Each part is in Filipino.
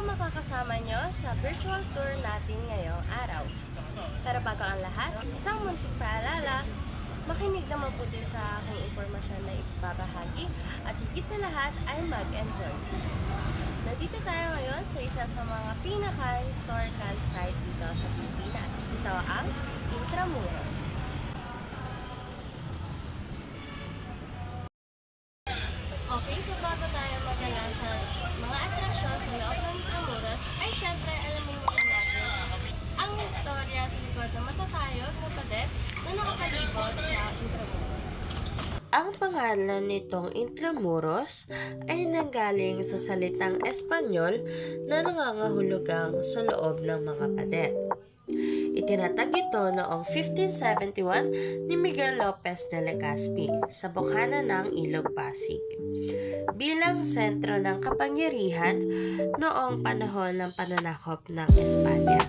ang makakasama nyo sa virtual tour natin ngayong araw. Pero bago ang lahat, isang munting paalala, makinig na mabuti sa aking impormasyon na ibabahagi at higit sa lahat ay mag-enjoy. Nandito tayo ngayon sa isa sa mga pinaka-historical site dito sa Pilipinas. Ito ang Intramuros. Okay, so bago tayo magala sa mga atraksyon sa loob ng Intramuros, ay syempre alamin muna natin ang istorya sa likod ng matatayog na pader na nakapalibot sa Intramuros. Ang pangalan nitong Intramuros ay nanggaling sa salitang Espanyol na nangangahulugang sa loob ng mga pader. Itinatag ito noong 1571 ni Miguel Lopez de Legazpi sa bokana ng Ilog Pasig bilang sentro ng kapangyarihan noong panahon ng pananakop ng Espanya.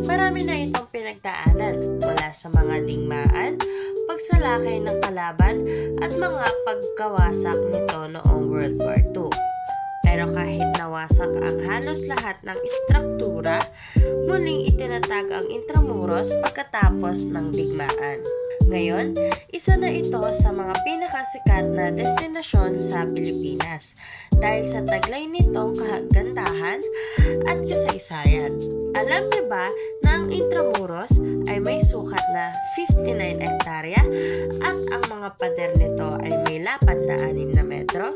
Marami na itong pinagdaanan mula sa mga digmaan, pagsalakay ng kalaban at mga pagkawasak nito noong World War II. Pero kahit nawasak ang halos lahat ng istruktura, muling itinatag ang Intramuros pagkatapos ng digmaan. Ngayon, isa na ito sa mga pinakasikat na destinasyon sa Pilipinas dahil sa taglay nitong kagandahan at kasaysayan. Alam niyo ba na ang Intramuros ay may sukat na 59 hektarya at ang mga pader nito ay may lapad na 6 na metro?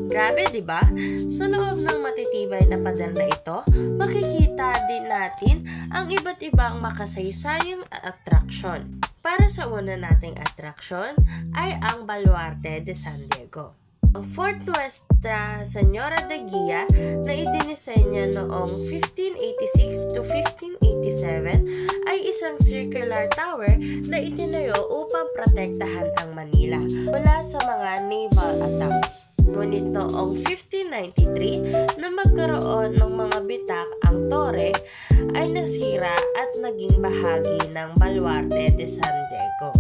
Grabe, di ba? Sa loob ng matitibay na pader na ito, makikita din natin ang iba't ibang makasaysayang atraksyon. Para sa una nating atraksyon ay ang Baluarte de San Diego. Ang Fort Nuestra Señora de Guia na idinisenyo noong 1586 to 1587 ay isang circular tower na itinayo upang protektahan ang Manila mula sa mga naval attacks. Ngunit noong 1593 na magkaroon ng mga bitak ang tore ay nasira at naging bahagi ng Baluarte de San Diego,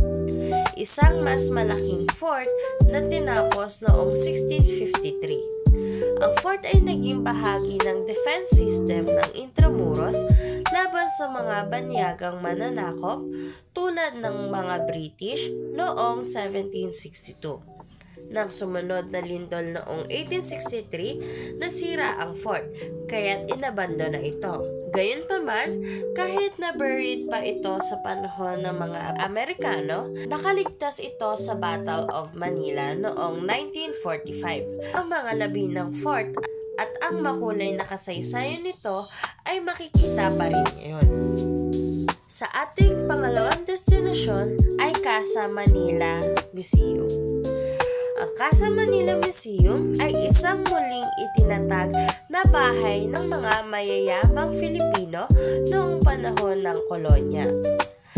isang mas malaking fort na tinapos noong 1653. Ang fort ay naging bahagi ng defense system ng Intramuros laban sa mga banyagang mananakop tulad ng mga British noong 1762. Nang sumunod na lindol noong 1863, nasira ang fort, kaya't inabando na ito. Gayunpaman, kahit na buried pa ito sa panahon ng mga Amerikano, nakaligtas ito sa Battle of Manila noong 1945. Ang mga labi ng fort at ang makulay na kasaysayan nito ay makikita pa rin ngayon. Sa ating pangalawang destinasyon ay Casa Manila Museum. Ang Casa Manila Museum ay isang muling itinatag na bahay ng mga mayayamang Filipino noong panahon ng kolonya.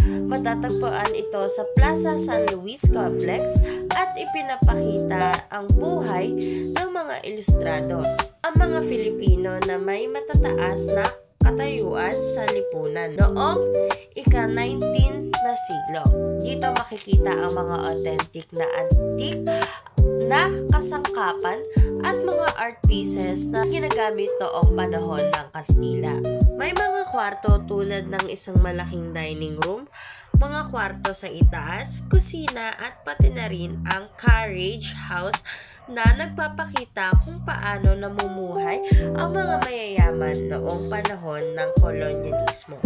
Matatagpuan ito sa Plaza San Luis Complex at ipinapakita ang buhay ng mga ilustrados, ang mga Filipino na may matataas na katayuan sa lipunan noong ika-19 na siglo. Dito makikita ang mga authentic na antique na kasangkapan at mga art pieces na ginagamit noong panahon ng Kastila. May mga kwarto tulad ng isang malaking dining room, mga kwarto sa itaas, kusina at pati na rin ang carriage house na nagpapakita kung paano namumuhay ang mga mayayaman noong panahon ng kolonyalismo.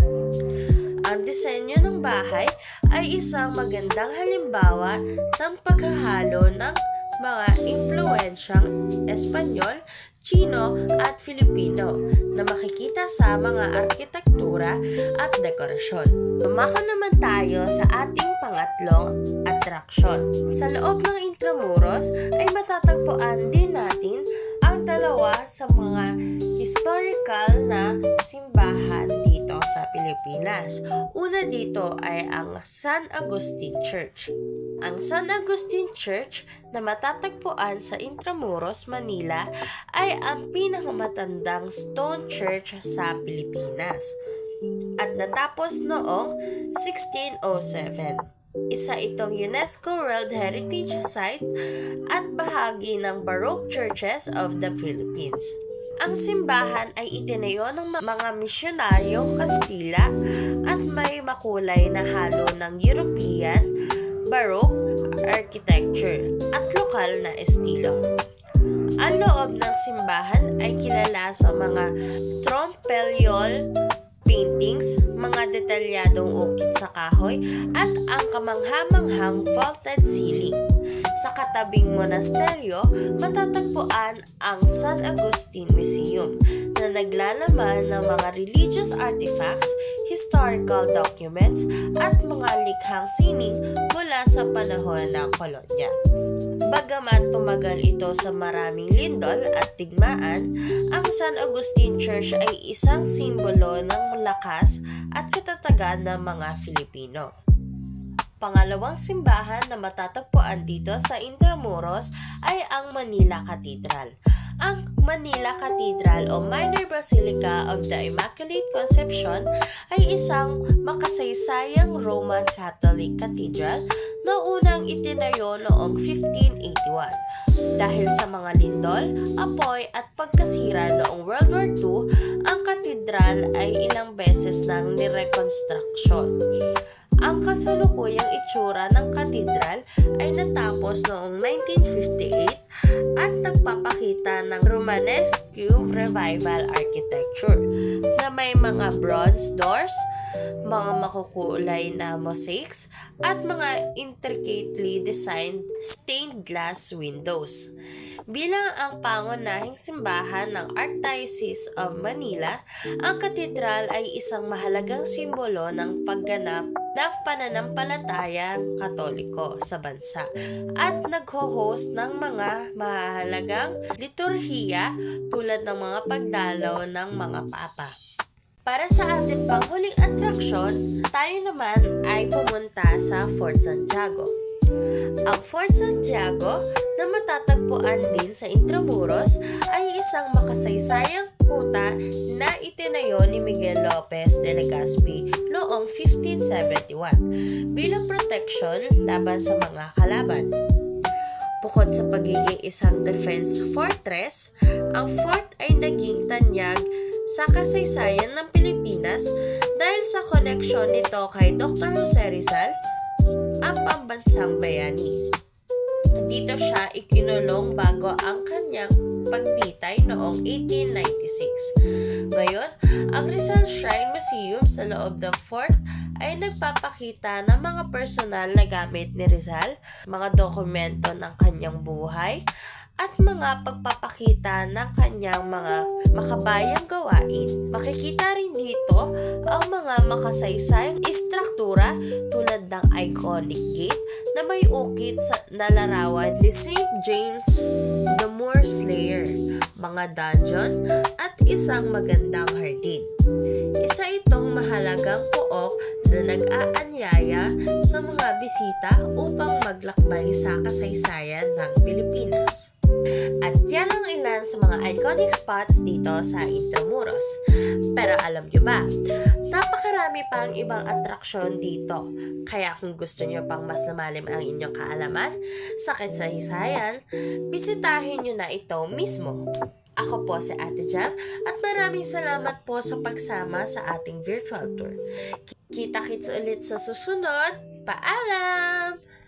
Ang disenyo ng bahay ay isang magandang halimbawa ng paghahalo ng mga impluwensyang Espanyol, Chino at Filipino na makikita sa mga arkitektura at dekorasyon. Tumako naman tayo sa ating pangatlong atraksyon. Sa loob ng Intramuros ay matatagpuan din natin ang dalawa sa mga historical na simbahan dito sa Pilipinas. Una dito ay ang San Agustin Church. Ang San Agustin Church na matatagpuan sa Intramuros, Manila ay ang pinakamatandang stone church sa Pilipinas at natapos noong 1607. Isa itong UNESCO World Heritage Site at bahagi ng Baroque Churches of the Philippines. Ang simbahan ay itinayo ng mga misyonaryong Kastila at may makulay na halo ng European, Baroque architecture at lokal na estilo. Ang loob ng simbahan ay kilala sa mga trompeliol paintings, mga detalyadong ukit sa kahoy at ang kamangha-manghang vaulted ceiling. Sa katabing monasteryo, matatagpuan ang San Agustin Museum na naglalaman ng mga religious artifacts, historical documents at mga likhang sining mula sa panahon ng kolonya. Bagamat tumagal ito sa maraming lindol at digmaan, ang San Agustin Church ay isang simbolo ng lakas at katatagan ng mga Filipino. Pangalawang simbahan na matatagpuan dito sa Intramuros ay ang Manila Cathedral. Ang Manila Cathedral o Minor Basilica of the Immaculate Conception ay isang makasaysayang Roman Catholic Cathedral na unang itinayo noong 1581. Dahil sa mga lindol, apoy at pagkasira noong World War II, ang katedral ay ilang beses nang nirekonstruksyon. Ang kasalukuyang itsura ng katedral ay natapos noong 1958 at nagpapakita ng Romanesque Revival architecture na may mga bronze doors, mga makukulay na mosaics, at mga intricately designed stained glass windows. Bilang ang pangunahing simbahan ng Archdiocese of Manila, ang katedral ay isang mahalagang simbolo ng pagganap ng pananampalatayang Katoliko sa bansa at nagho-host ng mga mahalagang liturhiya tulad ng mga pagdalaw ng mga papa. Para sa ating panghuling atraksyon, tayo naman ay pumunta sa Fort Santiago. Ang Fort Santiago na matatagpuan din sa Intramuros ay isang makasaysayang kuta na itinayo ni Miguel Lopez de Legazpi noong 1571 bilang proteksyon laban sa mga kalaban. Bukod sa pagiging isang defense fortress, ang fort ay naging tanyag sa kasaysayan ng Pilipinas dahil sa koneksyon nito kay Dr. Jose Rizal, ang pambansang bayani. Dito siya ikinulong bago ang kanyang pagbitay noong 1896. Ngayon, ang Rizal Shrine Museum sa loob ng fort ay nagpapakita ng mga personal na gamit ni Rizal, mga dokumento ng kanyang buhay, at mga pagpapakita ng kanyang mga makabayang gawain. Makikita rin dito ang mga makasaysayang istruktura tulad ng iconic gate na may ukit na larawan ni St. James the Moor Slayer, mga dungeon at isang magandang hardin. Isa itong mahalagang pook na nag-aanyaya sa mga bisita upang maglakbay sa kasaysayan ng Pilipinas. At yan ang ilan sa mga iconic spots dito sa Intramuros. Pero alam nyo ba, napakarami pang ibang atraksyon dito. Kaya kung gusto nyo pang mas lumalim ang inyong kaalaman sa kasaysayan, bisitahin nyo na ito mismo. Ako po si Ate Jam at maraming salamat po sa pagsama sa ating virtual tour. Kita-kits ulit sa susunod. Paalam!